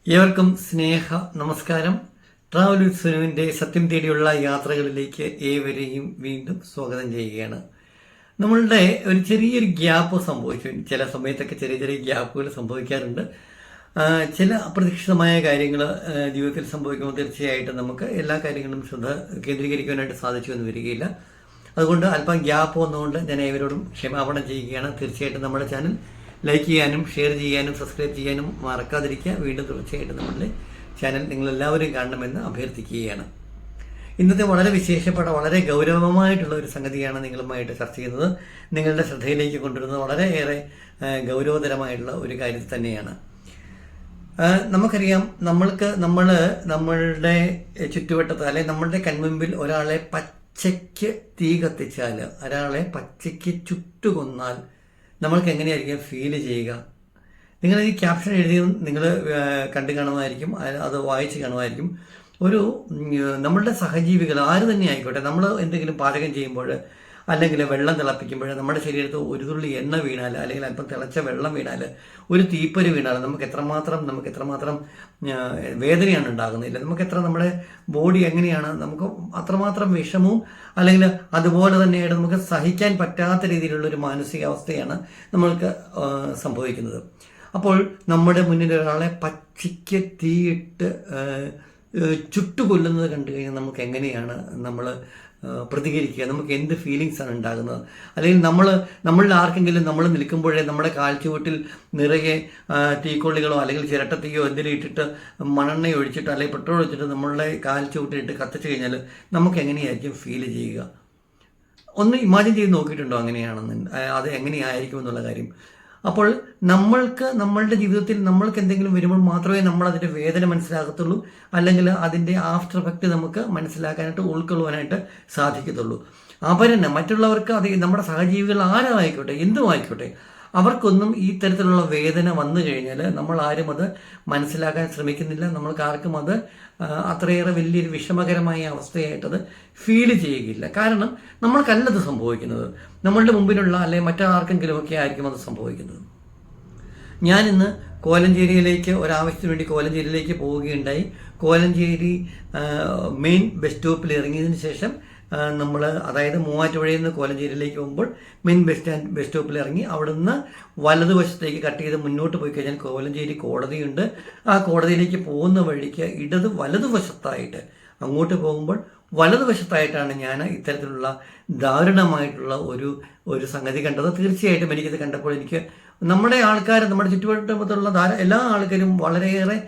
ഏവർക്കും സ്നേഹ നമസ്കാരം. Travel with സുനുവിന്റെ സത്യം തേടിയുള്ള യാത്രകളിലേക്ക് ഏവരെയും വീണ്ടും സ്വാഗതം ചെയ്യുകയാണ്. നമ്മളുടെ ഒരു ചെറിയൊരു ഗ്യാപ്പ് സംഭവിച്ചു. ചില സമയത്തൊക്കെ ചെറിയ ചെറിയ ഗ്യാപ്പുകൾ സംഭവിക്കാറുണ്ട്. ചില അപ്രതീക്ഷിതമായ കാര്യങ്ങൾ ജീവിതത്തിൽ സംഭവിക്കുമ്പോൾ തീർച്ചയായിട്ടും നമുക്ക് എല്ലാ കാര്യങ്ങളും ശ്രദ്ധ കേന്ദ്രീകരിക്കാനായിട്ട് സാധിച്ചു എന്ന് വരികയില്ല. അതുകൊണ്ട് അല്പം ഗ്യാപ്പ് വന്നുകൊണ്ട് ഞാൻ ഏവരോടും ക്ഷമാപണം ചെയ്യുകയാണ്. തീർച്ചയായിട്ടും നമ്മുടെ ചാനൽ ലൈക്ക് ചെയ്യാനും ഷെയർ ചെയ്യാനും സബ്സ്ക്രൈബ് ചെയ്യാനും മറക്കാതിരിക്കുക. വീണ്ടും തീർച്ചയായിട്ടും നമ്മളുടെ ചാനൽ നിങ്ങളെല്ലാവരും കാണണമെന്ന് അഭ്യർത്ഥിക്കുകയാണ്. ഇന്നത്തെ വളരെ വിശേഷപ്പെട്ട വളരെ ഗൗരവമായിട്ടുള്ള ഒരു സംഗതിയാണ് നിങ്ങളുമായിട്ട് ചർച്ച ചെയ്യുന്നത്. നിങ്ങളുടെ ശ്രദ്ധയിലേക്ക് കൊണ്ടുവരുന്നത് വളരെയേറെ ഗൗരവതരമായിട്ടുള്ള ഒരു കാര്യം തന്നെയാണ്. നമുക്കറിയാം, നമ്മളുടെ ചുറ്റുവട്ടത്ത് അല്ലെങ്കിൽ നമ്മളുടെ കൺമുമ്പിൽ ഒരാളെ പച്ചയ്ക്ക് തീ കത്തിച്ചാൽ, ഒരാളെ പച്ചയ്ക്ക് ചുട്ടുകൊന്നാൽ നമ്മൾക്ക് എങ്ങനെയായിരിക്കും ഫീൽ ചെയ്യുക? നിങ്ങൾ ഈ ക്യാപ്ഷൻ എഴുതിയും നിങ്ങൾ കണ്ടു കാണുമായിരിക്കും, അത് വായിച്ച് കാണുമായിരിക്കും. നമ്മളുടെ സഹജീവികൾ ആര് തന്നെ ആയിക്കോട്ടെ, നമ്മൾ എന്തെങ്കിലും പാചകം ചെയ്യുമ്പോൾ അല്ലെങ്കിൽ വെള്ളം തിളപ്പിക്കുമ്പോൾ നമ്മുടെ ശരീരത്ത് ഒരു തുള്ളി എണ്ണ വീണാൽ അല്ലെങ്കിൽ അല്പം തിളച്ച വെള്ളം വീണാൽ, ഒരു തീപ്പരി വീണാൽ നമുക്ക് എത്രമാത്രം വേദനയാണ് ഉണ്ടാകുന്നില്ല. നമ്മുടെ ബോഡി എങ്ങനെയാണ്, നമുക്ക് അത്രമാത്രം വിഷമവും അല്ലെങ്കിൽ അതുപോലെ തന്നെയായിട്ട് നമുക്ക് സഹിക്കാൻ പറ്റാത്ത രീതിയിലുള്ള ഒരു മാനസികാവസ്ഥയാണ് നമ്മൾക്ക് സംഭവിക്കുന്നത്. അപ്പോൾ നമ്മുടെ മുന്നിൽ ഒരാളെ പച്ചയ്ക്ക് തീയിട്ട് ചുട്ടുകൊല്ലുന്നത് കണ്ടു കഴിഞ്ഞാൽ നമുക്ക് എങ്ങനെയാണ് നമ്മൾ പ്രതികരിക്കുക? നമുക്ക് എന്ത് ഫീലിങ്സ് ആണ് ഉണ്ടാകുന്നത്? അല്ലെങ്കിൽ നമ്മളിൽ ആർക്കെങ്കിലും നമ്മൾ നിൽക്കുമ്പോഴേ നമ്മുടെ കാൽച്ചുവട്ടിൽ നിറയെ തീക്കൊള്ളികളോ അല്ലെങ്കിൽ ചിരട്ടത്തീയോ എന്തെങ്കിലും ഇട്ടിട്ട് മണ്ണെണ്ണ ഒഴിച്ചിട്ട് അല്ലെങ്കിൽ പെട്രോൾ ഒഴിച്ചിട്ട് നമ്മളുടെ കാൽച്ചുവട്ടിലിട്ട് കത്തിച്ചു കഴിഞ്ഞാൽ നമുക്ക് എങ്ങനെയായിരിക്കും ഫീൽ ചെയ്യുക? ഒന്ന് ഇമാജിൻ ചെയ്ത് നോക്കിയിട്ടുണ്ടോ അങ്ങനെയാണെന്ന്? അത് എങ്ങനെയായിരിക്കും എന്നുള്ള കാര്യം. അപ്പോൾ നമ്മളുടെ ജീവിതത്തിൽ നമ്മൾക്ക് എന്തെങ്കിലും വരുമ്പോൾ മാത്രമേ നമ്മൾ അതിൻ്റെ വേദന മനസ്സിലാകത്തുള്ളൂ, അല്ലെങ്കിൽ അതിൻ്റെ ആഫ്റ്റർ എഫക്റ്റ് നമുക്ക് മനസ്സിലാക്കാനായിട്ട് ഉൾക്കൊള്ളുവാനായിട്ട് സാധിക്കത്തുള്ളൂ. മറ്റുള്ളവർക്ക് അത് നമ്മുടെ സഹജീവികൾ ആരായിക്കോട്ടെ, എന്തും ആയിക്കോട്ടെ, അവർക്കൊന്നും ഈ തരത്തിലുള്ള വേദന വന്നു കഴിഞ്ഞാൽ നമ്മൾ ആരും അത് മനസ്സിലാക്കാൻ ശ്രമിക്കുന്നില്ല. നമ്മൾക്ക് ആർക്കും അത് അത്രയേറെ വലിയൊരു വിഷമകരമായ അവസ്ഥയായിട്ടത് ഫീൽ ചെയ്യുകയില്ല. കാരണം നമ്മൾക്കല്ലത് സംഭവിക്കുന്നത്, നമ്മളുടെ മുമ്പിലുള്ള അല്ലെങ്കിൽ മറ്റാർക്കെങ്കിലും ഒക്കെ ആയിരിക്കും അത് സംഭവിക്കുന്നത്. ഞാനിന്ന് കോലഞ്ചേരിയിലേക്ക് ഒരാവശ്യത്തിന് വേണ്ടി കോലഞ്ചേരിയിലേക്ക് പോവുകയുണ്ടായി. കോലഞ്ചേരി മെയിൻ ബസ് സ്റ്റോപ്പിൽ ഇറങ്ങിയതിന് ശേഷം അതായത് മൂവാറ്റുപുഴയിൽ നിന്ന് കോലഞ്ചേരിയിലേക്ക് പോകുമ്പോൾ മെയിൻ ബസ് സ്റ്റോപ്പിൽ ഇറങ്ങി അവിടുന്ന് വലതുവശത്തേക്ക് കട്ട് ചെയ്ത് മുന്നോട്ട് പോയി കഴിഞ്ഞാൽ കോലഞ്ചേരി കോടതിയുണ്ട്. ആ കോടതിയിലേക്ക് പോകുന്ന വഴിക്ക് വലതുവശത്തായിട്ട് അങ്ങോട്ട് പോകുമ്പോൾ വലതുവശത്തായിട്ടാണ് ഞാൻ ഇത്തരത്തിലുള്ള ദാരുണമായിട്ടുള്ള ഒരു സംഗതി കണ്ടത്. തീർച്ചയായിട്ടും എനിക്കിത് കണ്ടപ്പോൾ നമ്മുടെ ചുറ്റുവട്ടത്തുള്ള എല്ലാ ആൾക്കാരും വളരെയേറെ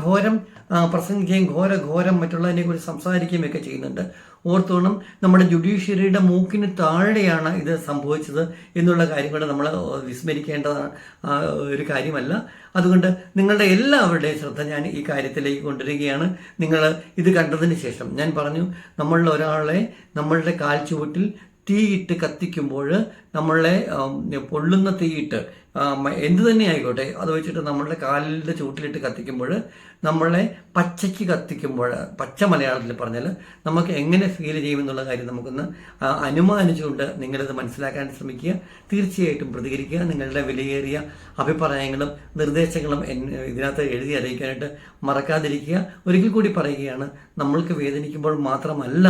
ഘോരം പ്രസംഗിക്കുകയും ഘോരം മറ്റുള്ളതിനെ കുറിച്ച് സംസാരിക്കുകയും ഒക്കെ ചെയ്യുന്നുണ്ട്. ഓർത്തോണം, നമ്മുടെ ജുഡീഷ്യറിയുടെ മൂക്കിന് താഴെയാണ് ഇത് സംഭവിച്ചത് എന്നുള്ള കാര്യം കൂടെ നമ്മൾ വിസ്മരിക്കേണ്ട ഒരു കാര്യമല്ല. അതുകൊണ്ട് നിങ്ങളുടെ എല്ലാവരുടെയും ശ്രദ്ധ ഞാൻ ഈ കാര്യത്തിലേക്ക് കൊണ്ടുവരികയാണ്. നിങ്ങൾ ഇത് കണ്ടതിന് ശേഷം ഞാൻ പറഞ്ഞു, നമ്മളുടെ ഒരാളെ നമ്മളുടെ കാൽച്ചുവട്ടിൽ തീയിട്ട് കത്തിക്കുമ്പോൾ, നമ്മളെ പൊള്ളുന്ന തീയിട്ട് എന്തു തന്നെ ആയിക്കോട്ടെ അത് വെച്ചിട്ട് നമ്മളുടെ കാലിൻ്റെ ചൂട്ടിലിട്ട് കത്തിക്കുമ്പോൾ, നമ്മളെ പച്ചയ്ക്ക് കത്തിക്കുമ്പോൾ, പച്ച മലയാളത്തിൽ പറഞ്ഞാൽ നമുക്ക് എങ്ങനെ ഫീൽ ചെയ്യുമെന്നുള്ള കാര്യം നമുക്കൊന്ന് അനുമാനിച്ചുകൊണ്ട് നിങ്ങളിത് മനസ്സിലാക്കാൻ ശ്രമിക്കുക. തീർച്ചയായിട്ടും പ്രതികരിക്കുക. നിങ്ങളുടെ വിലയേറിയ അഭിപ്രായങ്ങളും നിർദ്ദേശങ്ങളും ഇതിനകത്ത് എഴുതി അറിയിക്കാനായിട്ട് മറക്കാതിരിക്കുക. ഒരിക്കൽ കൂടി പറയുകയാണ്, നമ്മൾക്ക് വേദനിക്കുമ്പോൾ മാത്രമല്ല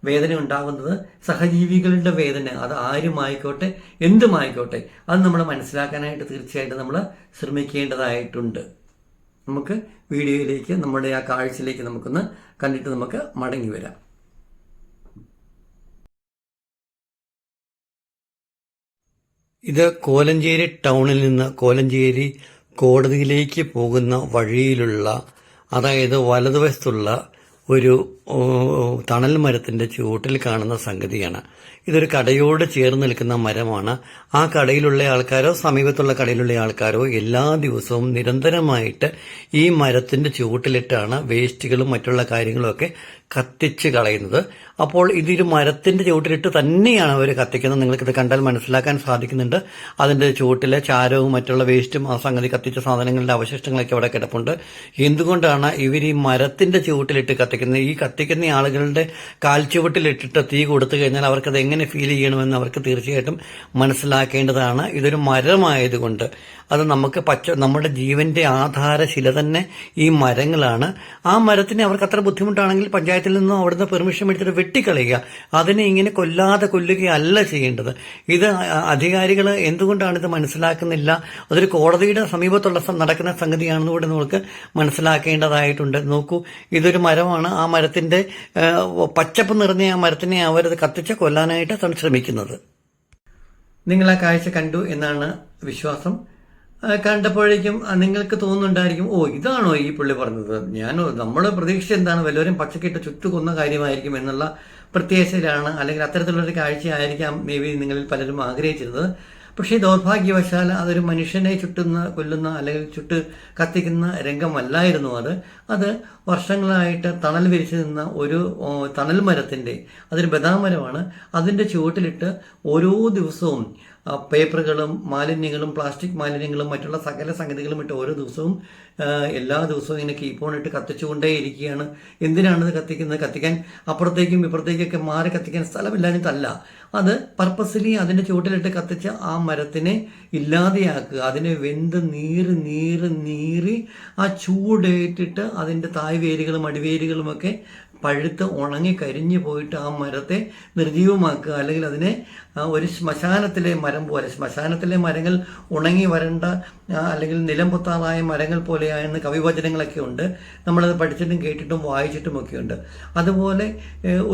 വേദന ഉണ്ടാകുന്നത്, സഹജീവികളുടെ വേദന അത് ആരുമായിക്കോട്ടെ എന്തുമായിക്കോട്ടെ അത് നമ്മൾ മനസ്സിലാക്കാനായിട്ട് തീർച്ചയായിട്ടും നമ്മൾ ശ്രമിക്കേണ്ടതായിട്ടുണ്ട്. നമുക്ക് വീഡിയോയിലേക്ക്, നമ്മുടെ ആ കാഴ്ചയിലേക്ക് നമുക്കൊന്ന് കണ്ടിട്ട് നമുക്ക് മടങ്ങി വരാം. ഇത് കോലഞ്ചേരി ടൗണിൽ നിന്ന് കോലഞ്ചേരി കോടതിയിലേക്ക് പോകുന്ന വഴിയിലുള്ള, അതായത് വലതുവശത്തുള്ള ഒരു തണൽ മരത്തിന്റെ ചുവട്ടിൽ കാണുന്ന സംഗതിയാണ്. ഇതൊരു കടയോട് ചേർന്ന് നിൽക്കുന്ന മരമാണ്. ആ കടയിലുള്ള ആൾക്കാരോ സമീപത്തുള്ള കടയിലുള്ള ആൾക്കാരോ എല്ലാ ദിവസവും നിരന്തരമായിട്ട് ഈ മരത്തിന്റെ ചുവട്ടിലിട്ടാണ് വേസ്റ്റുകളും മറ്റുള്ള കാര്യങ്ങളും ഒക്കെ കത്തിച്ച് കളയുന്നത്. അപ്പോൾ ഇതൊരു മരത്തിന്റെ ചുവട്ടിലിട്ട് തന്നെയാണ് അവർ കത്തിക്കുന്നത്. നിങ്ങൾക്കിത് കണ്ടാൽ മനസ്സിലാക്കാൻ സാധിക്കുന്നുണ്ട്. അതിന്റെ ചുവട്ടിലെ ചാരവും മറ്റുള്ള വേസ്റ്റും ആ സംഗതി കത്തിച്ച സാധനങ്ങളുടെ അവശിഷ്ടങ്ങളൊക്കെ അവിടെ കിടപ്പുണ്ട്. എന്തുകൊണ്ടാണ് ഇവർ ഈ മരത്തിന്റെ ചുവട്ടിലിട്ട് കത്തിക്കുന്നത്? ഈ കത്തിക്കുന്ന ആളുകളുടെ കാൽച്ചുവട്ടിലിട്ടിട്ട് തീ കൊടുത്തു കഴിഞ്ഞാൽ അവർക്കത് എങ്ങനെ ഫീൽ ചെയ്യണമെന്ന് അവർക്ക് തീർച്ചയായിട്ടും മനസ്സിലാക്കേണ്ടതാണ്. ഇതൊരു മരമായതുകൊണ്ട് അത് നമുക്ക് നമ്മുടെ ജീവന്റെ ആധാരശില തന്നെ ഈ മരങ്ങളാണ്. ആ മരത്തിനെ അവർക്ക് അത്ര ബുദ്ധിമുട്ടാണെങ്കിൽ പഞ്ചായത്തിൽ നിന്നും അവിടുന്ന് പെർമിഷൻ മേടിച്ചിട്ട് വെട്ടിക്കളയുക. അതിനെ ഇങ്ങനെ കൊല്ലുകയല്ല ചെയ്യേണ്ടത്. ഇത് അധികാരികൾ എന്തുകൊണ്ടാണ് ഇത് മനസ്സിലാക്കുന്നില്ല? അതൊരു കോടതിയുടെ സമീപത്തുള്ള നടക്കുന്ന സംഗതിയാണെന്ന് കൂടെ നമുക്ക് മനസ്സിലാക്കേണ്ടതായിട്ടുണ്ട്. നോക്കൂ, ഇതൊരു മരമാണ്. ആ മരത്തിന്റെ പച്ചപ്പ് നിറഞ്ഞ ആ മരത്തിനെ അവരത് കത്തിച്ച് കൊല്ലാനായിട്ടാണ് ശ്രമിക്കുന്നത്. നിങ്ങൾ ആ കാഴ്ച കണ്ടു എന്നാണ് വിശ്വാസം. കണ്ടപ്പോഴേക്കും നിങ്ങൾക്ക് തോന്നുന്നുണ്ടായിരിക്കും, ഓ ഇതാണോ ഈ പുള്ളി പറഞ്ഞത്? നമ്മൾ പ്രതീക്ഷ എന്താണ്, വല്ലവരും പച്ചക്കിട്ട് ചുറ്റു കൊന്ന കാര്യമായിരിക്കും എന്നുള്ള പ്രത്യാശയിലാണ്, അല്ലെങ്കിൽ അത്തരത്തിലുള്ളൊരു കാഴ്ചയായിരിക്കാം മേ ബി നിങ്ങളിൽ പലരും ആഗ്രഹിച്ചിരുന്നത്. പക്ഷേ ദൗർഭാഗ്യവശാൽ അതൊരു മനുഷ്യനെ കൊല്ലുന്ന അല്ലെങ്കിൽ ചുട്ട് കത്തിക്കുന്ന രംഗമല്ലായിരുന്നു അത് വർഷങ്ങളായിട്ട് തണൽ വിരിച്ചു നിന്ന ഒരു തണൽ മരത്തിന്റെ, അതൊരു ബദാമരമാണ്. അതിന്റെ ചുവട്ടിലിട്ട് ഓരോ ദിവസവും പേപ്പറുകളും മാലിന്യങ്ങളും പ്ലാസ്റ്റിക് മാലിന്യങ്ങളും മറ്റുള്ള സകല സംഗതികളും ഇട്ട് ഓരോ ദിവസവും എല്ലാ ദിവസവും ഇങ്ങനെ കീപ്പോണിട്ട് കത്തിച്ചുകൊണ്ടേയിരിക്കുകയാണ്. എന്തിനാണിത് കത്തിക്കുന്നത്? കത്തിക്കാൻ അപ്പുറത്തേക്കും ഇപ്പുറത്തേക്കൊക്കെ മാറി കത്തിക്കാൻ സ്ഥലമില്ലാഞ്ഞിട്ടല്ല. അത് പർപ്പസ്ലി അതിൻ്റെ ചുവട്ടിലിട്ട് കത്തിച്ച് ആ മരത്തിനെ ഇല്ലാതെയാക്കുക. അതിനെ വെന്ത് നീറി ആ ചൂടേറ്റിട്ട് അതിൻ്റെ തായ്വേരുകളും അടിവേരുകളുമൊക്കെ പഴുത്ത് ഉണങ്ങി കരിഞ്ഞു പോയിട്ട് ആ മരത്തെ നിർജീവമാക്കുക. അല്ലെങ്കിൽ അതിനെ ഒരു ശ്മശാനത്തിലെ മരം പോലെ, ശ്മശാനത്തിലെ മരങ്ങൾ ഉണങ്ങി വരണ്ട അല്ലെങ്കിൽ നിലം പൊത്താറായ മരങ്ങൾ പോലെയായെന്ന് കവിവചനങ്ങളൊക്കെ ഉണ്ട്. നമ്മളത് പഠിച്ചിട്ടും കേട്ടിട്ടും വായിച്ചിട്ടുമൊക്കെ ഉണ്ട്. അതുപോലെ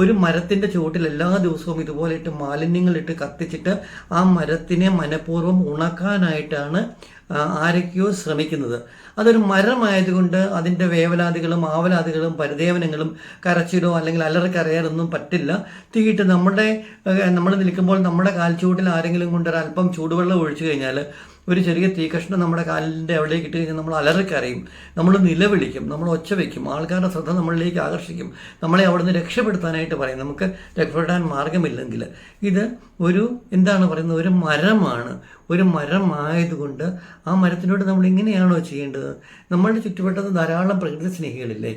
ഒരു മരത്തിൻ്റെ ചുവട്ടിൽ എല്ലാ ദിവസവും ഇതുപോലെ ഇട്ട് മാലിന്യങ്ങളിട്ട് കത്തിച്ചിട്ട് ആ മരത്തിനെ മനഃപൂർവ്വം ഉണക്കാനായിട്ടാണ് ആരൊക്കെയോ ശ്രമിക്കുന്നത്. അതൊരു മരമായതുകൊണ്ട് അതിൻ്റെ വേവലാതികളും ആവലാതികളും പരിദേവനങ്ങളും കരച്ചിലോ അല്ലെങ്കിൽ അലറിക്കറിയാനൊന്നും പറ്റില്ല. തീയിട്ട് നമ്മൾ നിൽക്കുമ്പോൾ നമ്മുടെ കാൽച്ചുവട്ടിൽ ആരെങ്കിലും കൊണ്ട് ഒരല്പം ചൂടുവെള്ളം ഒഴിച്ചു കഴിഞ്ഞാൽ ഒരു ചെറിയ തീകഷ്ണം നമ്മുടെ കാലിൻ്റെ അവിടേക്ക് ഇട്ട് കഴിഞ്ഞാൽ നമ്മൾ അലറിക്കറിയും, നമ്മൾ നിലവിളിക്കും, നമ്മൾ ഒച്ച വയ്ക്കും, ആൾക്കാരുടെ ശ്രദ്ധ നമ്മളിലേക്ക് ആകർഷിക്കും, നമ്മളെ അവിടുന്ന് രക്ഷപ്പെടുത്താനായിട്ട് പറയും. നമുക്ക് രക്ഷപ്പെടാൻ മാർഗമില്ലെങ്കിൽ ഇത് എന്താണ് പറയുന്നത്, ഒരു മരമാണ്. ഒരു മരമായതുകൊണ്ട് ആ മരത്തിനോട് നമ്മൾ ഇങ്ങനെയാണോ ചെയ്യേണ്ടത്? നമ്മളുടെ ചുറ്റുവട്ടത്ത് ധാരാളം പ്രകൃതി സ്നേഹികളില്ലേ?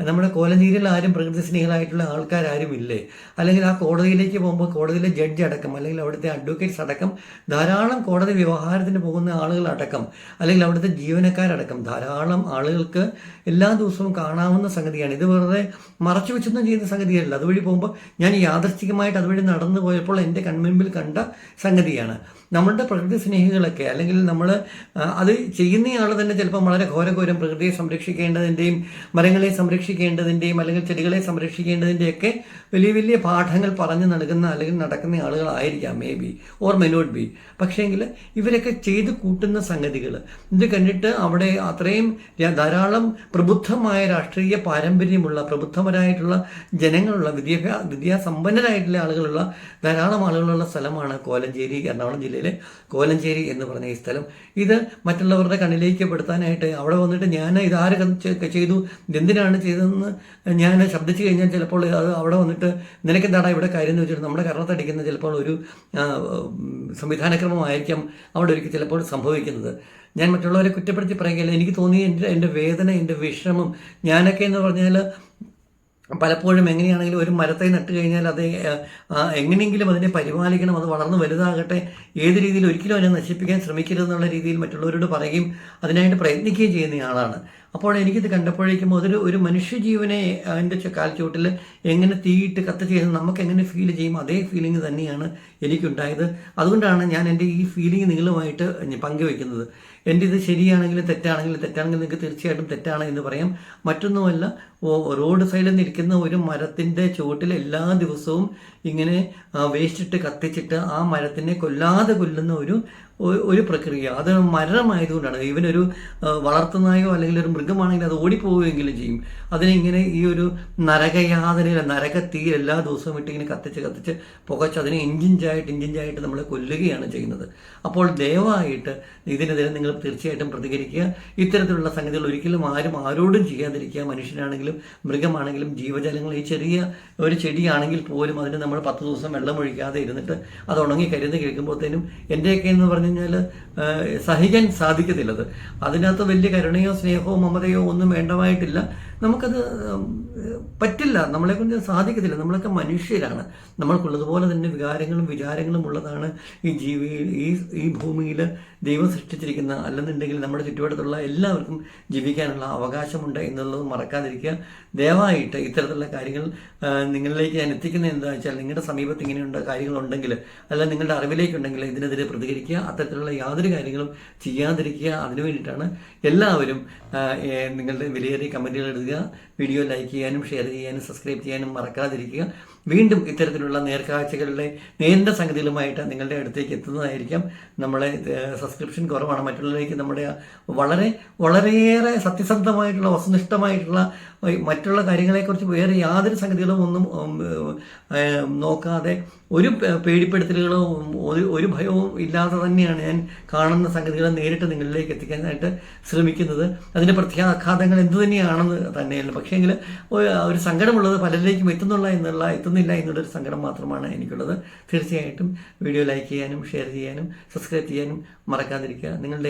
നമ്മുടെ കോലഞ്ചേരിയിൽ ആരും പ്രകൃതി സ്നേഹികളായിട്ടുള്ള ആൾക്കാരും ഇല്ലേ? അല്ലെങ്കിൽ ആ കോടതിയിലേക്ക് പോകുമ്പോൾ കോടതിയിലെ ജഡ്ജ് അടക്കം അല്ലെങ്കിൽ അവിടുത്തെ അഡ്വക്കേറ്റ്സ് അടക്കം ധാരാളം കോടതി വ്യവഹാരത്തിന് പോകുന്ന ആളുകളടക്കം അല്ലെങ്കിൽ അവിടുത്തെ ജീവനക്കാരടക്കം ധാരാളം ആളുകൾക്ക് എല്ലാ ദിവസവും കാണാവുന്ന സംഗതിയാണ്. ഇത് വെറുതെ മറച്ചു വെച്ചൊന്നും ചെയ്യുന്ന സംഗതിയല്ല. അതുവഴി പോകുമ്പോൾ ഞാൻ യാദൃശ്ചികമായിട്ട് അതുവഴി നടന്നു പോയപ്പോൾ എൻ്റെ കൺമുൻപിൽ കണ്ട സംഗതിയാണ്. നമ്മളുടെ പ്രകൃതി സ്നേഹികളൊക്കെ അല്ലെങ്കിൽ നമ്മൾ അത് ചെയ്യുന്നയാൾ തന്നെ ചിലപ്പോൾ വളരെ ഘോരഘോരം പ്രകൃതിയെ സംരക്ഷിക്കേണ്ടതിൻ്റെയും മരങ്ങളെ സംരക്ഷിക്കേണ്ടതിൻ്റെയും അല്ലെങ്കിൽ ചെടികളെ സംരക്ഷിക്കേണ്ടതിൻ്റെയൊക്കെ വലിയ വലിയ പാഠങ്ങൾ പറഞ്ഞു നൽകുന്ന അല്ലെങ്കിൽ നടക്കുന്ന ആളുകളായിരിക്കാം may be or may not be. പക്ഷേങ്കിൽ ഇവരൊക്കെ ചെയ്ത് കൂട്ടുന്ന സംഗതികൾ ഇത് കണ്ടിട്ട് അവിടെ അത്രയും ധാരാളം പ്രബുദ്ധമായ രാഷ്ട്രീയ പാരമ്പര്യമുള്ള പ്രബുദ്ധമരായിട്ടുള്ള ജനങ്ങളുള്ള വിദ്യാസമ്പന്നരായിട്ടുള്ള ആളുകളുള്ള ധാരാളം ആളുകളുള്ള സ്ഥലമാണ് കോലഞ്ചേരി, എറണാകുളം ജില്ലയിലെ കോലഞ്ചേരി എന്ന് പറഞ്ഞ ഈ സ്ഥലം. ഇത് മറ്റുള്ളവരുടെ കണ്ണിലേക്ക് പെടുത്താനായിട്ട് അവിടെ വന്നിട്ട് ഞാൻ ഇതാര് ചെയ്തു, ഇതെന്തിനാണ് ചെയ്തതെന്ന് ഞാൻ ശബ്ദിച്ചു കഴിഞ്ഞാൽ ചിലപ്പോൾ അത് അവിടെ വന്നിട്ട് നിനക്കെന്താടാ ഇവിടെ കാര്യം എന്ന് വെച്ചിട്ട് നമ്മുടെ കർണത്തടിക്കുന്ന ചിലപ്പോൾ ഒരു സംവിധാനക്രമമായിരിക്കാം അവിടെ ഒരിക്കൽ ചിലപ്പോൾ സംഭവിക്കുന്നത്. ഞാൻ മറ്റുള്ളവരെ കുറ്റപ്പെടുത്തി പറയുകയല്ല. എനിക്ക് തോന്നി എൻ്റെ വേദന, എൻ്റെ വിഷമം. ഞാനൊക്കെ എന്ന് പറഞ്ഞാൽ പലപ്പോഴും എങ്ങനെയാണെങ്കിലും ഒരു മരത്തെ നട്ട് കഴിഞ്ഞാൽ അത് എങ്ങനെയെങ്കിലും അതിനെ പരിപാലിക്കണം, അത് വളർന്ന് വലുതാകട്ടെ, ഏത് രീതിയിൽ ഒരിക്കലും അതിനെ നശിപ്പിക്കാൻ ശ്രമിക്കരുതെന്നുള്ള രീതിയിൽ മറ്റുള്ളവരോട് പറയുകയും അതിനായിട്ട് പ്രയത്നിക്കുകയും ചെയ്യുന്ന ആളാണ്. അപ്പോൾ എനിക്കിത് കണ്ടപ്പോഴേക്കും ഒരു മനുഷ്യജീവനെ അതിൻ്റെ കാൽച്ചുവട്ടിൽ എങ്ങനെ തീയിട്ട് കത്ത് ചെയ്ത് നമുക്ക് എങ്ങനെ ഫീൽ ചെയ്യും അതേ ഫീലിംഗ് തന്നെയാണ് എനിക്കുണ്ടായത്. അതുകൊണ്ടാണ് ഞാൻ എൻ്റെ ഈ ഫീലിംഗ് നിങ്ങളുമായിട്ട് പങ്കുവെക്കുന്നത്. എൻ്റെ ഇത് ശരിയാണെങ്കിലും തെറ്റാണെങ്കിലും നിങ്ങൾക്ക് തീർച്ചയായിട്ടും തെറ്റാണ് എന്ന് പറയാം. മറ്റൊന്നുമല്ല, റോഡ് സൈഡിൽ നിൽക്കുന്ന ഒരു മരത്തിൻ്റെ ചുവട്ടിൽ എല്ലാ ദിവസവും ഇങ്ങനെ വേസ്റ്റിട്ട് കത്തിച്ചിട്ട് ആ മരത്തിനെ കൊല്ലാതെ കൊല്ലുന്ന ഒരു പ്രക്രിയ. അത് മരണമായതുകൊണ്ടാണ്. ഇവനൊരു വളർത്തുനായോ അല്ലെങ്കിൽ ഒരു മൃഗമാണെങ്കിൽ അത് ഓടിപ്പോവുകയെങ്കിലും ചെയ്യും. അതിനിങ്ങനെ ഈ ഒരു നരകയാതനയിൽ നരകത്തീ എല്ലാ ദിവസവും ഇട്ട് ഇങ്ങനെ കത്തിച്ച് പുകച്ച് അതിനെ ഇഞ്ചിഞ്ചായിട്ട് നമ്മളെ കൊല്ലുകയാണ് ചെയ്യുന്നത്. അപ്പോൾ ദയവായിട്ട് ഇതിനെതിരെ നിങ്ങൾ തീർച്ചയായിട്ടും പ്രതികരിക്കുക. ഇത്തരത്തിലുള്ള സംഗതികൾ ഒരിക്കലും ആരോടും ചെയ്യാതിരിക്കുക. മനുഷ്യനാണെങ്കിലും മൃഗമാണെങ്കിലും ജീവജാലങ്ങൾ, ഈ ചെറിയ ഒരു ചെടിയാണെങ്കിൽ പോലും അതിന് നമ്മൾ 10 ദിവസം വെള്ളം ഒഴിക്കാതെ ഇരുന്നിട്ട് അത് ഉണങ്ങി കരുന്ന് കേൾക്കുമ്പോഴത്തേനും എൻ്റെയൊക്കെ എന്ന് പറഞ്ഞു കഴിഞ്ഞാൽ സഹിക്കാൻ സാധിക്കത്തില്ലത്. അതിനകത്ത് വലിയ കരുണയോ സ്നേഹമോ മമതയോ ഒന്നും വേണ്ടമായിട്ടില്ല. നമുക്കത് പറ്റില്ല, നമ്മളെക്കൊണ്ട് സാധിക്കത്തില്ല. നമ്മളൊക്കെ മനുഷ്യരാണ്. നമ്മൾക്കുള്ളതുപോലെ തന്നെ വികാരങ്ങളും വിചാരങ്ങളും ഉള്ളതാണ് ഈ ഭൂമിയിൽ ദൈവം സൃഷ്ടിച്ചിരിക്കുന്ന. അല്ലെന്നുണ്ടെങ്കിൽ നമ്മുടെ ചുറ്റുവട്ടത്തുള്ള എല്ലാവർക്കും ജീവിക്കാനുള്ള അവകാശമുണ്ട് എന്നുള്ളത് മറക്കാതിരിക്കുക. ദയവായിട്ട് ഇത്തരത്തിലുള്ള കാര്യങ്ങൾ നിങ്ങളിലേക്ക് ഞാൻ എത്തിക്കുന്നത് എന്താണെന്ന് വെച്ചാൽ, നിങ്ങളുടെ സമീപത്ത് ഇങ്ങനെയുള്ള കാര്യങ്ങളുണ്ടെങ്കിൽ അല്ല നിങ്ങളുടെ അറിവിലേക്കുണ്ടെങ്കിൽ ഇതിനെതിരെ പ്രതികരിക്കുക. അത്തരത്തിലുള്ള യാതൊരു കാര്യങ്ങളും ചെയ്യാതിരിക്കുക. അതിനു വേണ്ടിയിട്ടാണ് എല്ലാവരും നിങ്ങളുടെ വിലയേറിയ കമൻറ്റുകൾ എഴുതുക, വീഡിയോ ലൈക്ക് ചെയ്യാനും ഷെയർ ചെയ്യാനും സബ്സ്ക്രൈബ് ചെയ്യാനും മറക്കാതിരിക്കുക. വീണ്ടും ഇത്തരത്തിലുള്ള നേർക്കാഴ്ചകളുടെ നേരിട്ട സംഗതികളുമായിട്ട് നിങ്ങളുടെ അടുത്തേക്ക് എത്തുന്നതായിരിക്കാം. നമ്മളെ സബ്സ്ക്രിപ്ഷൻ കുറവാണ്. മറ്റുള്ളവരിലേക്ക് നമ്മുടെ വളരെയേറെ സത്യസന്ധമായിട്ടുള്ള വസ്തുനിഷ്ഠമായിട്ടുള്ള മറ്റുള്ള കാര്യങ്ങളെക്കുറിച്ച് വേറെ യാതൊരു സംഗതികളും ഒന്നും നോക്കാതെ ഒരു പേടിപ്പെടുത്തലുകളോ ഒരു ഭയവും ഇല്ലാതെ തന്നെയാണ് ഞാൻ കാണുന്ന സംഗതികൾ നേരിട്ട് നിങ്ങളിലേക്ക് എത്തിക്കാനായിട്ട് ശ്രമിക്കുന്നത്. അതിൻ്റെ പ്രത്യാഘാതങ്ങൾ എന്തു തന്നെയാണെന്ന് തന്നെയല്ല. പക്ഷേങ്കിൽ ഒരു സങ്കടമുള്ളത് പലരിലേക്കും എത്തുന്നില്ല എന്നുള്ളൊരു സങ്കടം മാത്രമാണ് എനിക്കുള്ളത്. തീർച്ചയായിട്ടും വീഡിയോ ലൈക്ക് ചെയ്യാനും ഷെയർ ചെയ്യാനും സബ്സ്ക്രൈബ് ചെയ്യാനും മറക്കാതിരിക്കുക. നിങ്ങളുടെ